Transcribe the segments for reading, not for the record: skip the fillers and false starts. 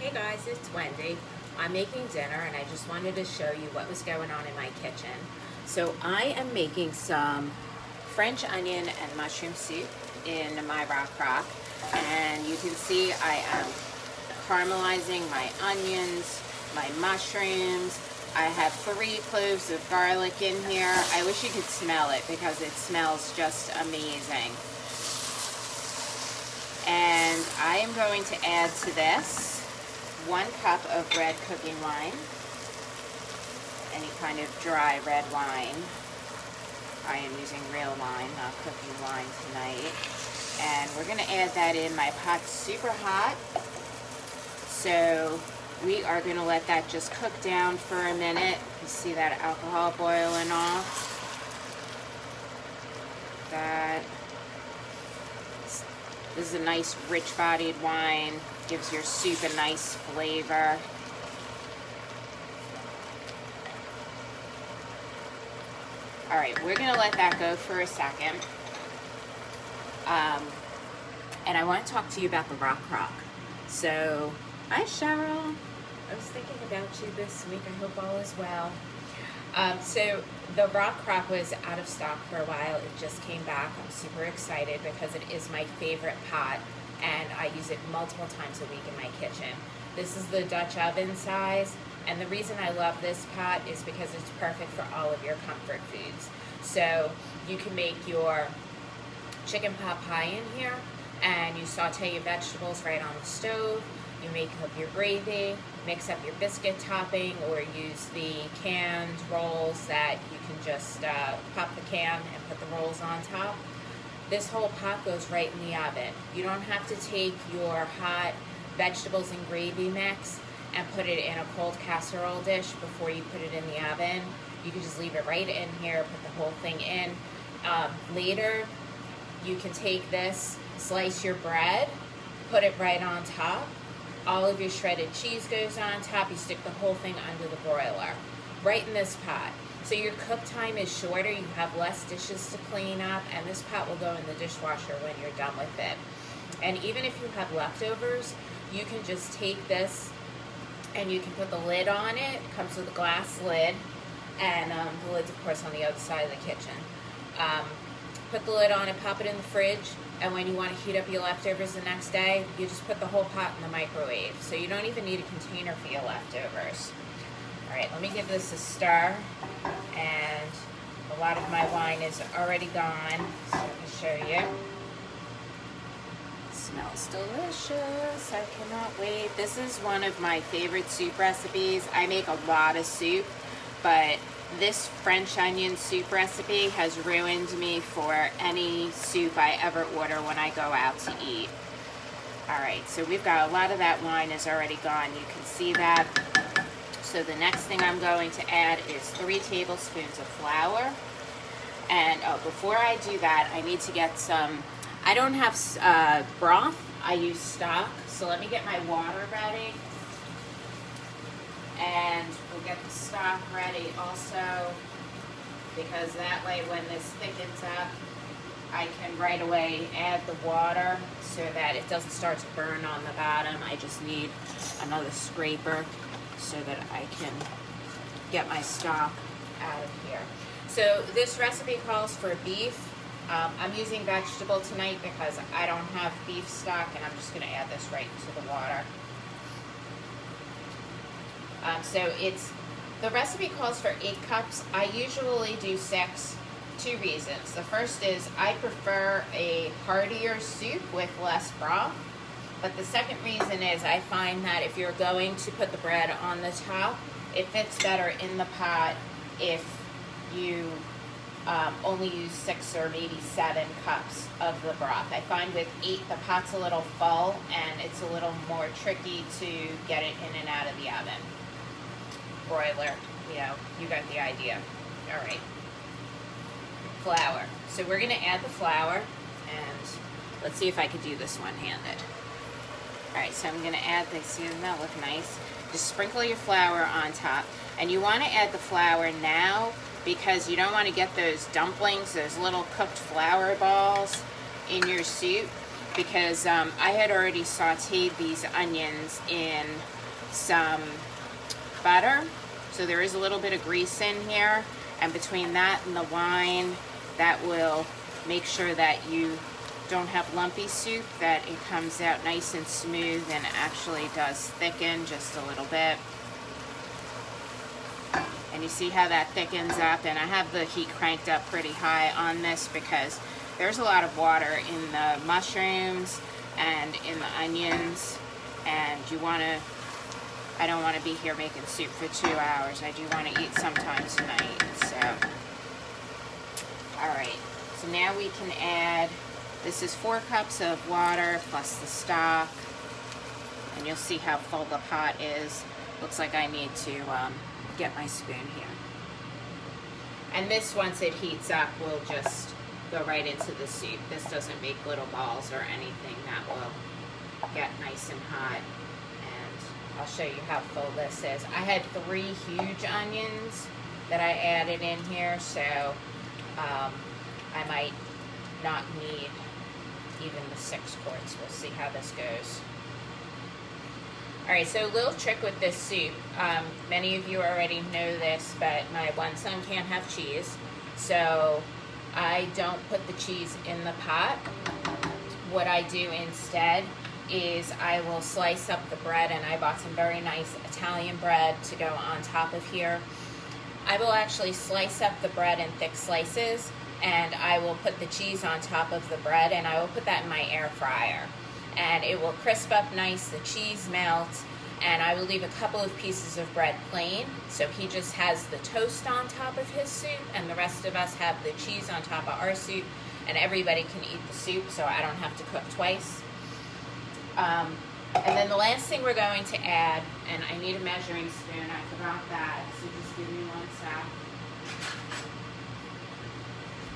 Hey guys, it's Wendy. I'm making dinner and I just wanted to show you what was going on in my kitchen. So I am making some French onion and mushroom soup in my Crok, and you can see I am caramelizing my onions, my mushrooms. I have 3 cloves of garlic in here. I wish you could smell it because it smells just amazing. And I am going to add to this 1 cup of red cooking wine, any kind of dry red wine. I am using real wine, not cooking wine tonight. And we're going to add that in. My pot's super hot, so we are going to let that just cook down for a minute. You see that alcohol boiling off. This is a nice rich-bodied wine, gives your soup a nice flavor. All right, we're gonna let that go for a second. And I want to talk to you about the Crok. So, hi Cheryl. I was thinking about you this week. I hope all is well. So the Crok was out of stock for a while. It just came back. I'm super excited because it is my favorite pot and I use it multiple times a week in my kitchen. This is the Dutch oven size, and the reason I love this pot is because it's perfect for all of your comfort foods. So you can make your chicken pot pie in here and you saute your vegetables right on the stove. You make up your gravy, mix up your biscuit topping, or use the canned rolls that you can just pop the can and put the rolls on top. This whole pot goes right in the oven. You don't have to take your hot vegetables and gravy mix and put it in a cold casserole dish before you put it in the oven. You can just leave it right in here, put the whole thing in. Later, you can take this, slice your bread, put it right on top. All of your shredded cheese goes on top. You stick the whole thing under the broiler, right in this pot. So your cook time is shorter, you have less dishes to clean up, and this pot will go in the dishwasher when you're done with it. And even if you have leftovers, you can just take this and you can put the lid on it. It comes with a glass lid, and the lid's of course on the other side of the kitchen. Put the lid on it, pop it in the fridge, and when you want to heat up your leftovers the next day, you just put the whole pot in the microwave. So you don't even need a container for your leftovers. All right, let me give this a stir. And a lot of my wine is already gone, so I can show you. It smells delicious. I cannot wait. This is one of my favorite soup recipes. I make a lot of soup, but this French onion soup recipe has ruined me for any soup I ever order when I go out to eat. Alright, so we've got a lot of that wine is already gone. You can see that. So the next thing I'm going to add is 3 tablespoons of flour. And before I do that, I need to get some, I don't have broth, I use stock. So let me get my water ready. And we'll get the stock ready also, because that way when this thickens up, I can right away add the water so that it doesn't start to burn on the bottom. I just need another scraper so that I can get my stock out of here. So this recipe calls for beef. I'm using vegetable tonight because I don't have beef stock, and I'm just going to add this right into the water. The recipe calls for 8 cups. I usually do 6. 2 reasons. The first is I prefer a heartier soup with less broth. But the second reason is I find that if you're going to put the bread on the top, it fits better in the pot if you only use 6 or maybe 7 cups of the broth. I find with 8, the pot's a little full and it's a little more tricky to get it in and out of the oven. Broiler, you got the idea. All right. Flour. So we're going to add the flour, and let's see if I could do this one-handed. All right, so I'm going to add this. See, doesn't that look nice? Just sprinkle your flour on top, and you want to add the flour now because you don't want to get those dumplings, those little cooked flour balls in your soup. because I had already sauteed these onions in some butter. So there is a little bit of grease in here, and between that and the wine, that will make sure that you don't have lumpy soup, that it comes out nice and smooth and actually does thicken just a little bit. And you see how that thickens up, and I have the heat cranked up pretty high on this because there's a lot of water in the mushrooms and in the onions, and I don't want to be here making soup for 2 hours. I do want to eat sometime tonight. So, all right, so now we can add, this is 4 cups of water plus the stock, and you'll see how full the pot is. Looks like I need to get my spoon here. And this, once it heats up, will just go right into the soup. This doesn't make little balls or anything. That will get nice and hot. And I'll show you how full this is. I had 3 huge onions that I added in here, so I might not need even the 6 quarts. We'll see how this goes. Alright, so a little trick with this soup. Many of you already know this, but my one son can't have cheese, so I don't put the cheese in the pot. What I do instead is I will slice up the bread, and I bought some very nice Italian bread to go on top of here. I will actually slice up the bread in thick slices, and I will put the cheese on top of the bread, and I will put that in my air fryer. And it will crisp up nice, the cheese melts, and I will leave a couple of pieces of bread plain, so he just has the toast on top of his soup, and the rest of us have the cheese on top of our soup, and everybody can eat the soup, so I don't have to cook twice. And then the last thing we're going to add, and I need a measuring spoon, I forgot that, so just give me 1 sec,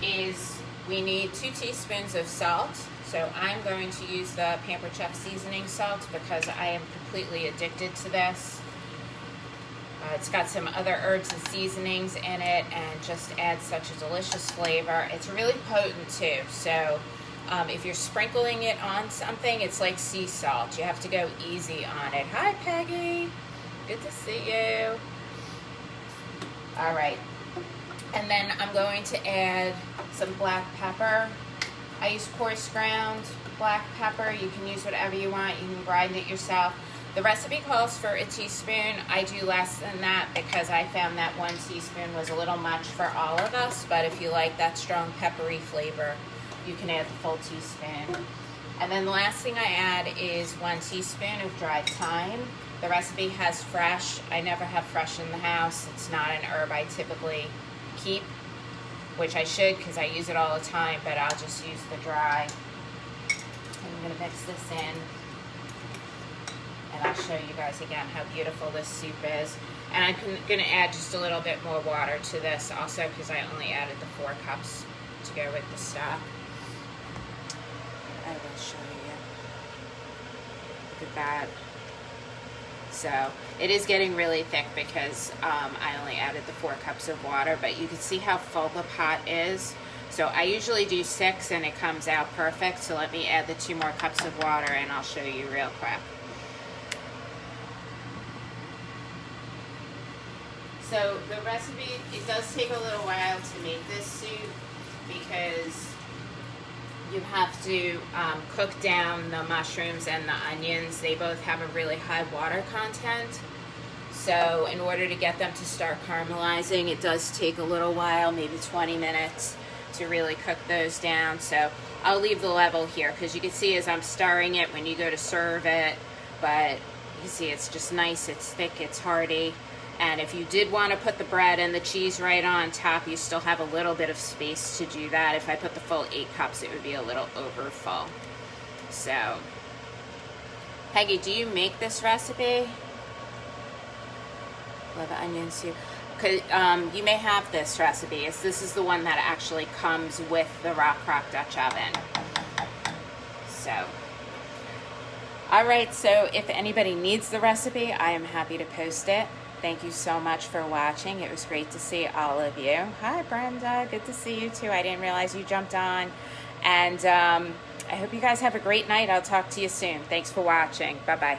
is we need 2 teaspoons of salt. So I'm going to use the Pampered Chef seasoning salt because I am completely addicted to this. It's got some other herbs and seasonings in it and just adds such a delicious flavor. It's really potent too. So if you're sprinkling it on something, it's like sea salt. You have to go easy on it. Hi, Peggy. Good to see you. All right. And then I'm going to add some black pepper. I use coarse ground black pepper. You can use whatever you want. You can grind it yourself. The recipe calls for a teaspoon. I do less than that because I found that 1 teaspoon was a little much for all of us. But if you like that strong peppery flavor, you can add the full teaspoon. And then the last thing I add is 1 teaspoon of dried thyme. The recipe has fresh. I never have fresh in the house. It's not an herb I typically keep, which I should because I use it all the time, but I'll just use the dry. I'm going to mix this in, and I'll show you guys again how beautiful this soup is. And I'm going to add just a little bit more water to this also because I only added the 4 cups to go with the stock. I will show you. Look at that. So it is getting really thick because I only added the 4 cups of water, but you can see how full the pot is. So I usually do 6 and it comes out perfect. So let me add the 2 more cups of water and I'll show you real quick. So the recipe, it does take a little while to make this soup because you have to cook down the mushrooms and the onions. They both have a really high water content. So in order to get them to start caramelizing, it does take a little while, maybe 20 minutes to really cook those down. So I'll leave the level here because you can see as I'm stirring it when you go to serve it, but you see it's just nice, it's thick, it's hearty. And if you did want to put the bread and the cheese right on top, you still have a little bit of space to do that. If I put the full 8 cups, it would be a little over full. So, Peggy, do you make this recipe? Love onion soup. You may have this recipe. This is the one that actually comes with the Crok Dutch oven. So, all right. So if anybody needs the recipe, I am happy to post it. Thank you so much for watching. It was great to see all of you. Hi, Brenda. Good to see you too. I didn't realize you jumped on. And I hope you guys have a great night. I'll talk to you soon. Thanks for watching. Bye-bye.